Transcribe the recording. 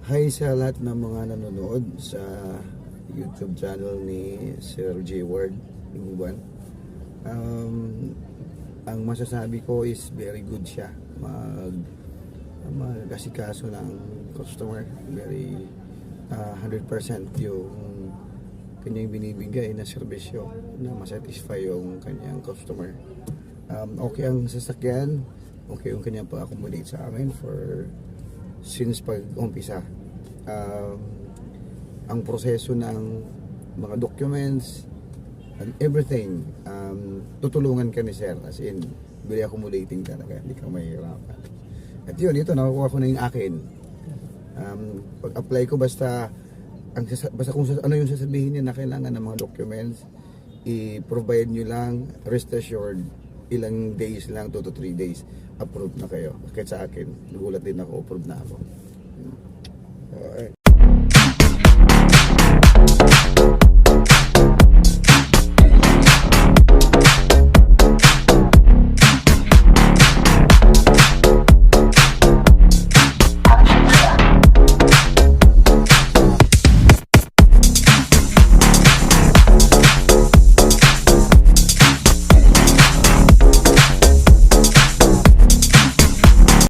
Hi sa lahat ng mga nanonood sa YouTube channel ni Sir J. Ward Luban. Ang masasabi ko is very good siya mag-asikaso ng customer. Very 100% yung kanyang binibigay na serbisyo na masatisfy yung kanyang customer. Okay ang sasakyan, okay yung kanyang pag-accommodate sa amin since pag-umpisa. Ang proseso ng mga documents and everything, tutulungan ka ni sir, as in very accommodating talaga, hindi ka mahihirapan. At yun, ito nakukuha ko na yung akin. Pag-apply ko, basta kung ano yung sasabihin niya na kailangan ng mga documents, i-provide nyo lang, rest assured, ilang days lang, 2 to 3 days, approved na kayo. Kahit sa akin, nagulat din ako, approved na ako. Alright.